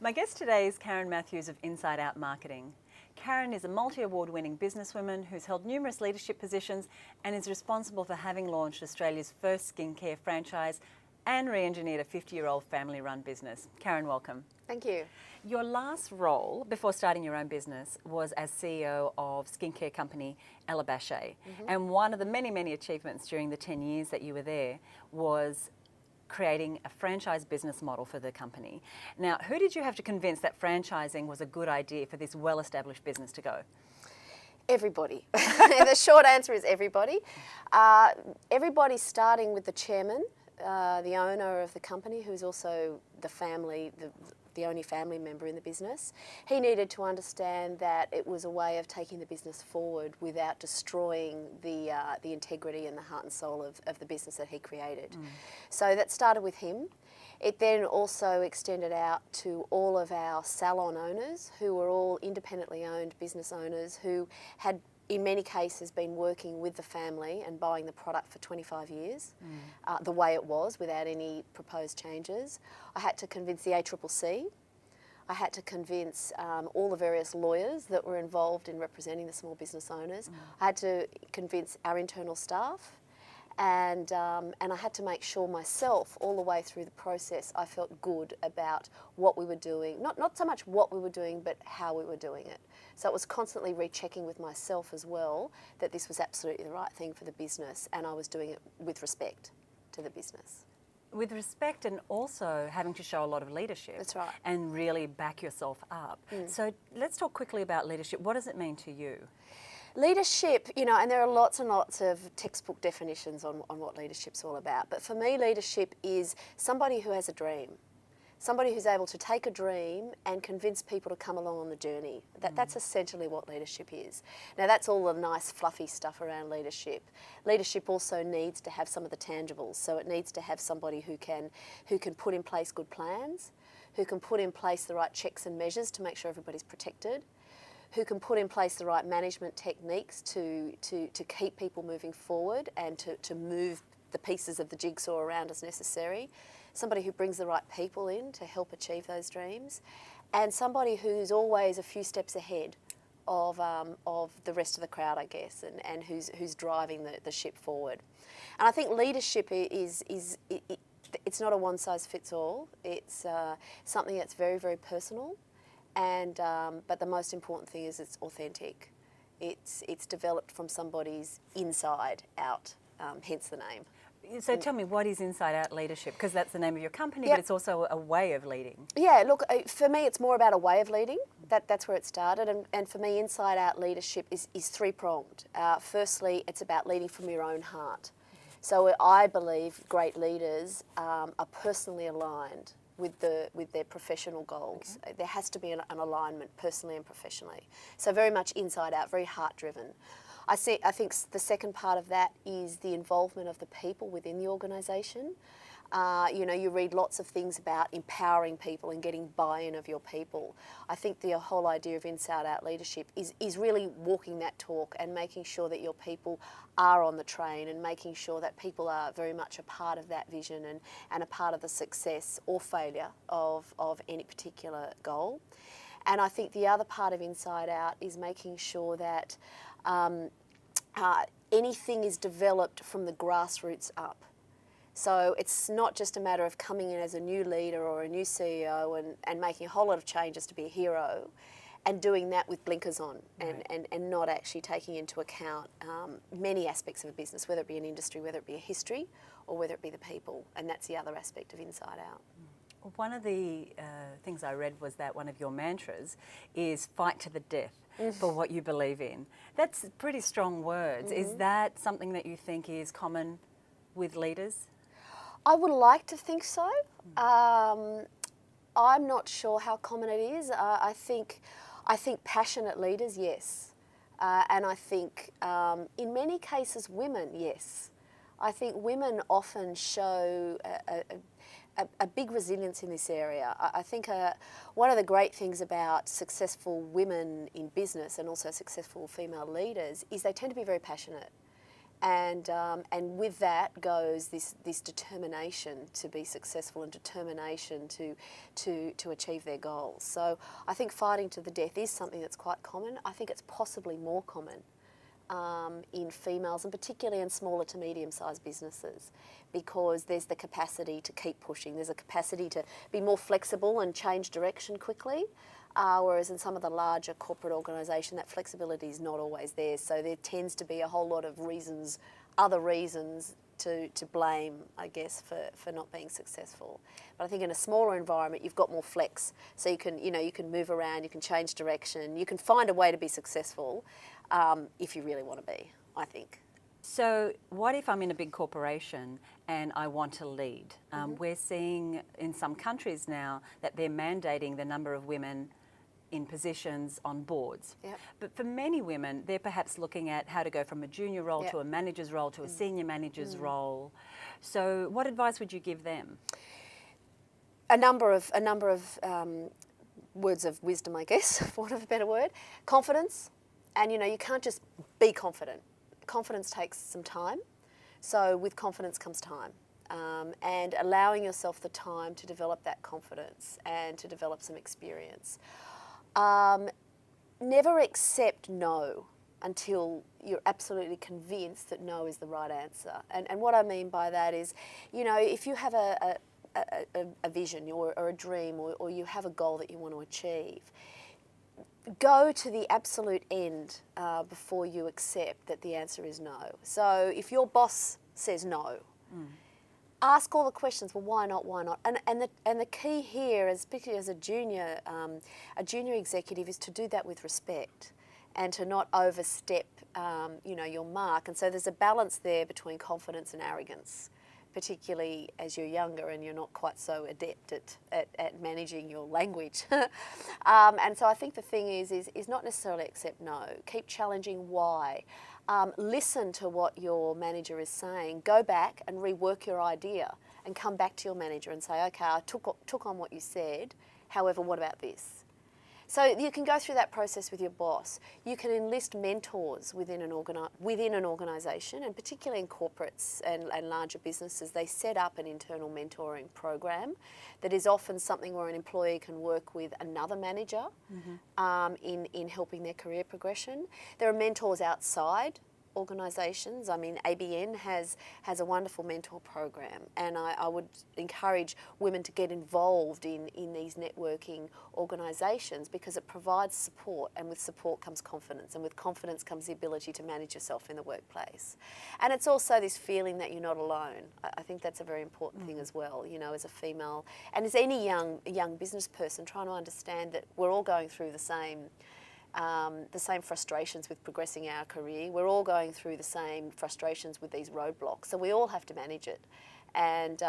My guest today is Karen Matthews of Inside Out Marketing. Karen is a multi-award winning businesswoman who's held numerous leadership positions and is responsible for having launched Australia's first skincare franchise and re-engineered a 50-year-old family-run business. Karen, welcome. Thank you. Your last role before starting your own business was as CEO of skincare company Elle Bache. And one of the many, many achievements during the 10 years that you were there was creating a franchise business model for the company. Now, who did you have to convince that franchising was a good idea for this well-established business to go? Everybody. The short answer is everybody. Everybody starting with the chairman, the owner of the company, who's also the only family member in the business. He needed to understand that it was a way of taking the business forward without destroying the integrity and the heart and soul of the business that he created. So that started with him. It then also extended out to all of our salon owners, who were all independently owned business owners who had in many cases been working with the family and buying the product for 25 years, the way it was, without any proposed changes. I had to convince the ACCC. I had to convince all the various lawyers that were involved in representing the small business owners. I had to convince our internal staff. And I had to make sure myself, all the way through the process, I felt good about what we were doing. Not so much what we were doing, but how we were doing it. So it was constantly rechecking with myself as well that this was absolutely the right thing for the business, and I was doing it with respect to the business. With respect, and also having to show a lot of leadership. That's right. And really back yourself up. So let's talk quickly about leadership. What does it mean to you? Leadership, you know, and there are lots and lots of textbook definitions on what leadership's all about. But for me, leadership is somebody who has a dream. Somebody who's able to take a dream and convince people to come along on the journey. That's essentially what leadership is. Now, that's all the nice, fluffy stuff around leadership. Leadership also needs to have some of the tangibles. So it needs to have somebody who can put in place good plans, who can put in place the right checks and measures to make sure everybody's protected, who can put in place the right management techniques to keep people moving forward and to move the pieces of the jigsaw around as necessary, somebody who brings the right people in to help achieve those dreams, and somebody who's always a few steps ahead of the rest of the crowd, I guess, and who's driving the ship forward. And I think leadership it's not a one-size-fits-all. It's something that's very, very personal. And but the most important thing is it's authentic. It's developed from somebody's inside out, hence the name. So tell me, what is Inside Out Leadership? Because that's the name of your company, but it's also a way of leading. Yeah, look, for me it's more about a way of leading. That's where it started. And for me, Inside Out Leadership is three-pronged. Firstly, it's about leading from your own heart. So I believe great leaders are personally aligned with their professional goals. Okay. There has to be an alignment personally and professionally. So very much inside out, very heart driven. I think the second part of that is the involvement of the people within the organisation. You know, you read lots of things about empowering people and getting buy-in of your people. I think the whole idea of Inside Out Leadership is really walking that talk and making sure that your people are on the train and making sure that people are very much a part of that vision and a part of the success or failure of any particular goal. And I think the other part of Inside Out is making sure that anything is developed from the grassroots up. So it's not just a matter of coming in as a new leader or a new CEO and making a whole lot of changes to be a hero and doing that with blinkers on and not actually taking into account many aspects of a business, whether it be an industry, whether it be a history, or whether it be the people. And that's the other aspect of Inside Out. One of the things I read was that one of your mantras is fight to the death for what you believe in. That's pretty strong words. Is that something that you think is common with leaders? I would like to think so. I'm not sure how common it is. I think passionate leaders, yes. And I think in many cases women, yes. I think women often show a big resilience in this area. I think one of the great things about successful women in business and also successful female leaders is they tend to be very passionate. And with that goes this determination to be successful and determination to achieve their goals. So I think fighting to the death is something that's quite common. I think it's possibly more common in females, and particularly in smaller to medium-sized businesses, because there's the capacity to keep pushing. There's a capacity to be more flexible and change direction quickly. Whereas in some of the larger corporate organisations, that flexibility is not always there. So there tends to be a whole lot of reasons, other reasons to blame, I guess, for not being successful. But I think in a smaller environment, you've got more flex. So you can move around, you can change direction, you can find a way to be successful if you really want to be, I think. So what if I'm in a big corporation and I want to lead? We're seeing in some countries now that they're mandating the number of women in positions on boards. Yep. But for many women, they're perhaps looking at how to go from a junior role Yep. to a manager's role to a senior manager's role. So what advice would you give them? A number of words of wisdom, I guess, for want of a better word. Confidence, and you can't just be confident. Confidence takes some time, so with confidence comes time. And allowing yourself the time to develop that confidence and to develop some experience. Never accept no until you're absolutely convinced that no is the right answer. And what I mean by that is, if you have a vision or a dream or you have a goal that you want to achieve, go to the absolute end before you accept that the answer is no. So if your boss says no, ask all the questions. Well, why not? Why not? And the key here, particularly as a junior executive, is to do that with respect and to not overstep, your mark. And so there's a balance there between confidence and arrogance, particularly as you're younger and you're not quite so adept at managing your language. And so I think the thing is not necessarily accept no. Keep challenging why. Listen to what your manager is saying. Go back and rework your idea and come back to your manager and say, okay, I took on what you said, however, what about this? So you can go through that process with your boss. You can enlist mentors within an organisation, and particularly in corporates and larger businesses, they set up an internal mentoring program that is often something where an employee can work with another manager in helping their career progression. There are mentors outside organisations. I mean, ABN has a wonderful mentor program, and I would encourage women to get involved in these networking organisations because it provides support, and with support comes confidence, and with confidence comes the ability to manage yourself in the workplace. And it's also this feeling that you're not alone. I think that's a very important thing as well, as a female, and as any young business person, trying to understand that we're all going through the same frustrations with progressing our career. We're all going through the same frustrations with these roadblocks. So we all have to manage it. And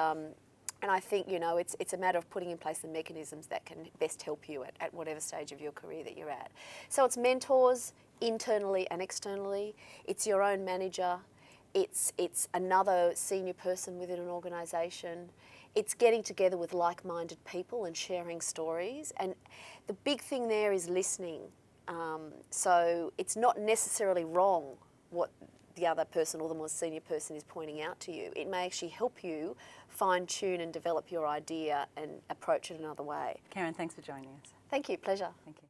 I think, it's a matter of putting in place the mechanisms that can best help you at whatever stage of your career that you're at. So it's mentors internally and externally. It's your own manager. It's another senior person within an organisation. It's getting together with like-minded people and sharing stories. And the big thing there is listening. So it's not necessarily wrong what the other person or the more senior person is pointing out to you. It may actually help you fine-tune and develop your idea and approach it another way. Karen, thanks for joining us. Thank you, pleasure. Thank you.